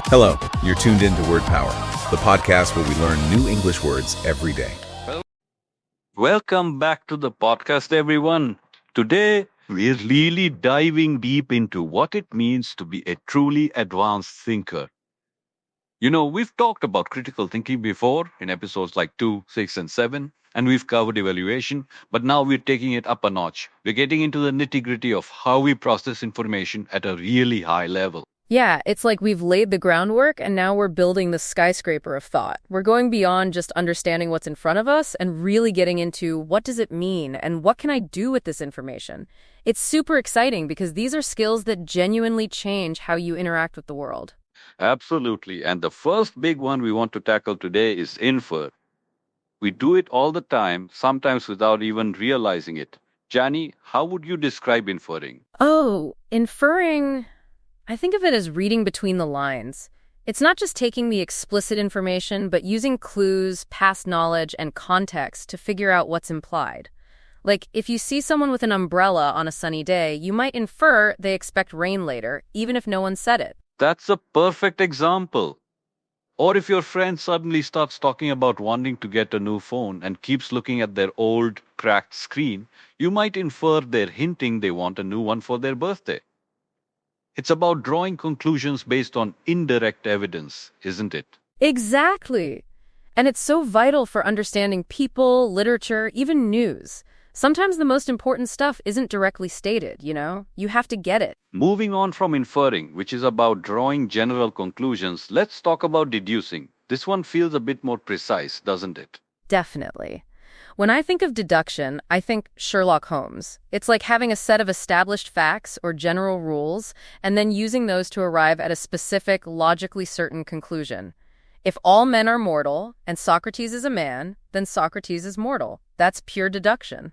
Hello, you're tuned in to Word Power, the podcast where we learn new English words every day. Welcome back to the podcast, everyone. Today, we're really diving deep into what it means to be a truly advanced thinker. We've talked about critical thinking before in episodes like 2, 6, and 7, and we've covered evaluation, but now we're taking it up a notch. We're getting into the nitty gritty of how we process information at a really high level. Yeah, it's like we've laid the groundwork and now we're building the skyscraper of thought. We're going beyond just understanding what's in front of us and really getting into what does it mean and what can I do with this information. It's super exciting because these are skills that genuinely change how you interact with the world. Absolutely. And the first big one we want to tackle today is infer. We do it all the time, sometimes without even realizing it. Jani, how would you describe inferring? Oh, inferring, I think of it as reading between the lines. It's not just taking the explicit information, but using clues, past knowledge, and context to figure out what's implied. Like, if you see someone with an umbrella on a sunny day, you might infer they expect rain later, even if no one said it. That's a perfect example. Or if your friend suddenly starts talking about wanting to get a new phone and keeps looking at their old, cracked screen, you might infer they're hinting they want a new one for their birthday. It's about drawing conclusions based on indirect evidence, isn't it? Exactly. And it's so vital for understanding people, literature, even news. Sometimes the most important stuff isn't directly stated, You have to get it. Moving on from inferring, which is about drawing general conclusions, let's talk about deducing. This one feels a bit more precise, doesn't it? Definitely. When I think of deduction, I think Sherlock Holmes. It's like having a set of established facts or general rules and then using those to arrive at a specific, logically certain conclusion. If all men are mortal and Socrates is a man, then Socrates is mortal. That's pure deduction.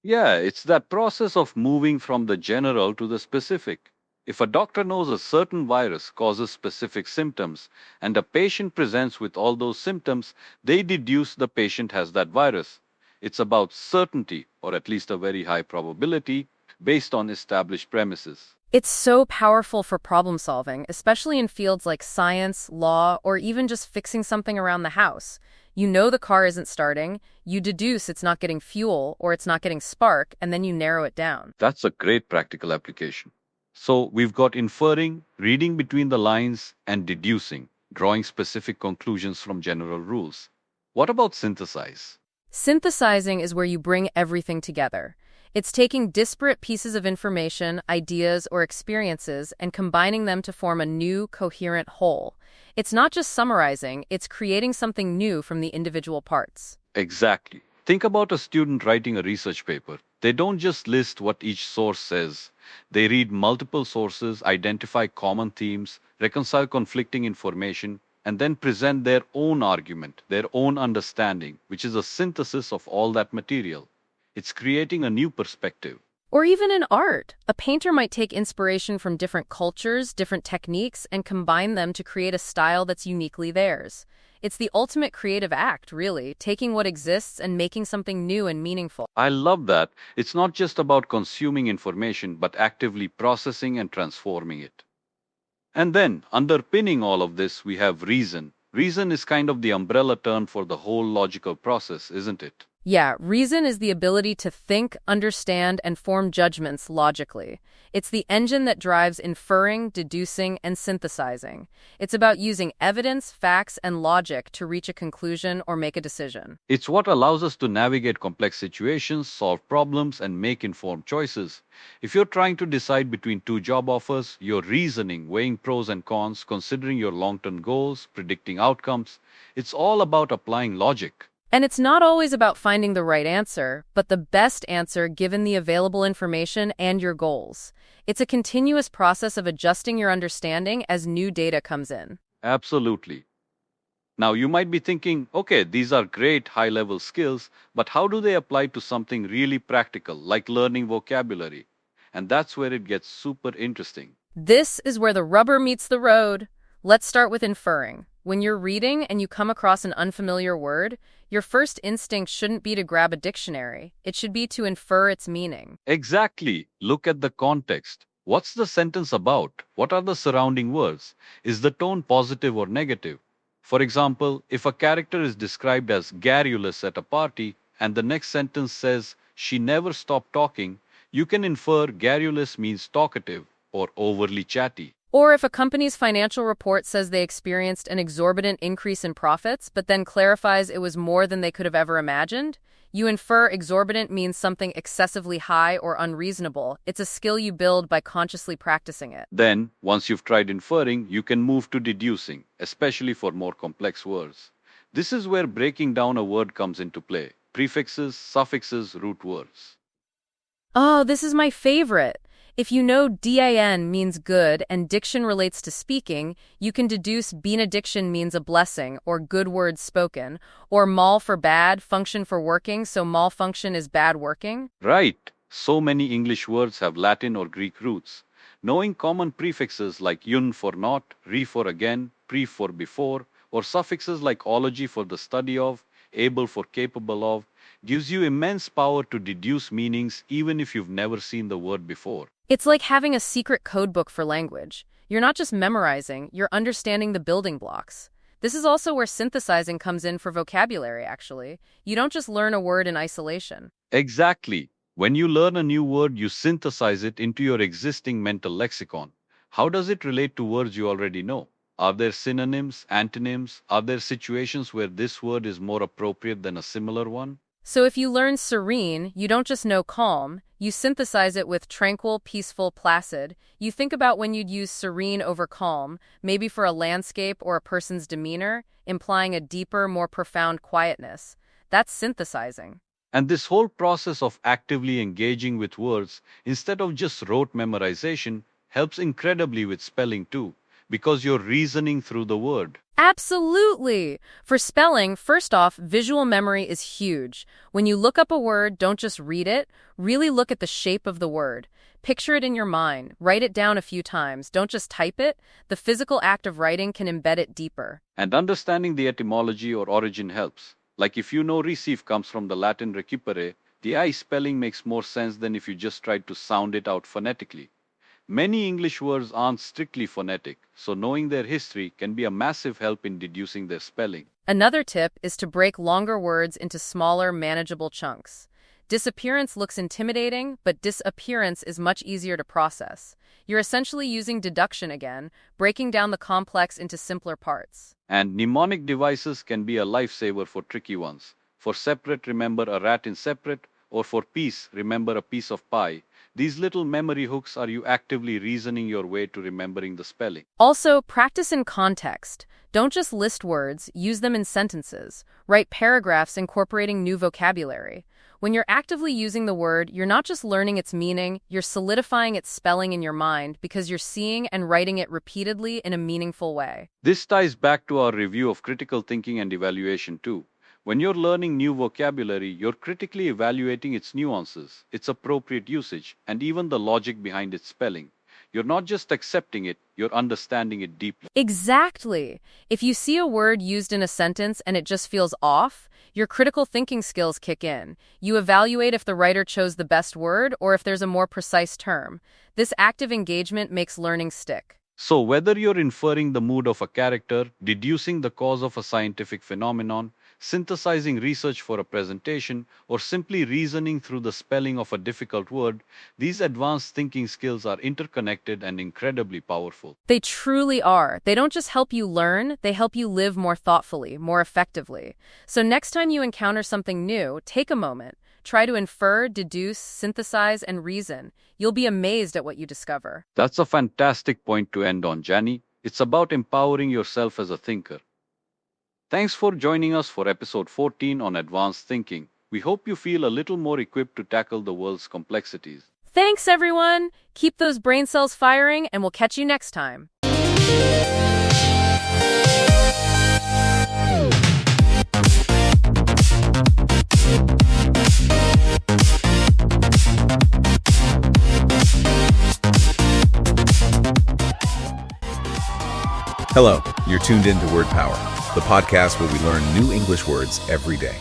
Yeah, it's that process of moving from the general to the specific. If a doctor knows a certain virus causes specific symptoms and a patient presents with all those symptoms, they deduce the patient has that virus. It's about certainty, or at least a very high probability, based on established premises. It's so powerful for problem solving, especially in fields like science, law, or even just fixing something around the house. You know the car isn't starting, you deduce it's not getting fuel or it's not getting spark, and then you narrow it down. That's a great practical application. So we've got inferring, reading between the lines, and deducing, drawing specific conclusions from general rules. What about synthesize? Synthesizing is where you bring everything together. It's taking disparate pieces of information, ideas, or experiences and combining them to form a new, coherent whole. It's not just summarizing, it's creating something new from the individual parts. Exactly. Think about a student writing a research paper. They don't just list what each source says. They read multiple sources, identify common themes, reconcile conflicting information, and then present their own argument, their own understanding, which is a synthesis of all that material. It's creating a new perspective. Or even in art. A painter might take inspiration from different cultures, different techniques, and combine them to create a style that's uniquely theirs. It's the ultimate creative act, really, taking what exists and making something new and meaningful. I love that. It's not just about consuming information, but actively processing and transforming it. And then, underpinning all of this, we have reason. Reason is kind of the umbrella term for the whole logical process, isn't it? Yeah, reason is the ability to think, understand, and form judgments logically. It's the engine that drives inferring, deducing, and synthesizing. It's about using evidence, facts, and logic to reach a conclusion or make a decision. It's what allows us to navigate complex situations, solve problems, and make informed choices. If you're trying to decide between two job offers, you're reasoning, weighing pros and cons, considering your long-term goals, predicting outcomes. It's all about applying logic. And it's not always about finding the right answer, but the best answer given the available information and your goals. It's a continuous process of adjusting your understanding as new data comes in. Absolutely. Now, you might be thinking, okay, these are great high-level skills, but how do they apply to something really practical, like learning vocabulary? And that's where it gets super interesting. This is where the rubber meets the road. Let's start with inferring. When you're reading and you come across an unfamiliar word, your first instinct shouldn't be to grab a dictionary. It should be to infer its meaning. Exactly. Look at the context. What's the sentence about? What are the surrounding words? Is the tone positive or negative? For example, if a character is described as garrulous at a party and the next sentence says she never stopped talking, you can infer garrulous means talkative or overly chatty. Or if a company's financial report says they experienced an exorbitant increase in profits, but then clarifies it was more than they could have ever imagined, you infer exorbitant means something excessively high or unreasonable. It's a skill you build by consciously practicing it. Then, once you've tried inferring, you can move to deducing, especially for more complex words. This is where breaking down a word comes into play. Prefixes, suffixes, root words. Oh, this is my favorite. If you know din means good and diction relates to speaking, you can deduce benediction means a blessing or good words spoken, or mal for bad, function for working, so malfunction is bad working. Right. So many English words have Latin or Greek roots. Knowing common prefixes like un for not, re for again, pre for before, or suffixes like ology for the study of, able for capable of, gives you immense power to deduce meanings even if you've never seen the word before. It's like having a secret codebook for language. You're not just memorizing, you're understanding the building blocks. This is also where synthesizing comes in for vocabulary, actually. You don't just learn a word in isolation. Exactly. When you learn a new word, you synthesize it into your existing mental lexicon. How does it relate to words you already know? Are there synonyms, antonyms? Are there situations where this word is more appropriate than a similar one? So if you learn serene, you don't just know calm, you synthesize it with tranquil, peaceful, placid. You think about when you'd use serene over calm, maybe for a landscape or a person's demeanor, implying a deeper, more profound quietness. That's synthesizing. And this whole process of actively engaging with words instead of just rote memorization helps incredibly with spelling too, because you're reasoning through the word. Absolutely! For spelling, first off, visual memory is huge. When you look up a word, don't just read it, really look at the shape of the word. Picture it in your mind, write it down a few times, don't just type it. The physical act of writing can embed it deeper. And understanding the etymology or origin helps. Like if you know receive comes from the Latin recipere, the I spelling makes more sense than if you just tried to sound it out phonetically. Many English words aren't strictly phonetic, so knowing their history can be a massive help in deducing their spelling. Another tip is to break longer words into smaller, manageable chunks. Disappearance looks intimidating, but disappearance is much easier to process. You're essentially using deduction again, breaking down the complex into simpler parts. And mnemonic devices can be a lifesaver for tricky ones. For separate, remember a rat in separate, or for piece, remember a piece of pie. These little memory hooks are you actively reasoning your way to remembering the spelling. Also, practice in context. Don't just list words, use them in sentences. Write paragraphs incorporating new vocabulary. When you're actively using the word, you're not just learning its meaning, you're solidifying its spelling in your mind because you're seeing and writing it repeatedly in a meaningful way. This ties back to our review of critical thinking and evaluation too. When you're learning new vocabulary, you're critically evaluating its nuances, its appropriate usage, and even the logic behind its spelling. You're not just accepting it, you're understanding it deeply. Exactly. If you see a word used in a sentence and it just feels off, your critical thinking skills kick in. You evaluate if the writer chose the best word or if there's a more precise term. This active engagement makes learning stick. So whether you're inferring the mood of a character, deducing the cause of a scientific phenomenon, synthesizing research for a presentation, or simply reasoning through the spelling of a difficult word, these advanced thinking skills are interconnected and incredibly powerful. They truly are. They don't just help you learn, they help you live more thoughtfully, more effectively. So next time you encounter something new, take a moment. Try to infer, deduce, synthesize, and reason. You'll be amazed at what you discover. That's a fantastic point to end on, Jani. It's about empowering yourself as a thinker. Thanks for joining us for episode 14 on advanced thinking. We hope you feel a little more equipped to tackle the world's complexities. Thanks, everyone! Keep those brain cells firing, and we'll catch you next time. Hello, you're tuned in to Word Power, the podcast where we learn new English words every day.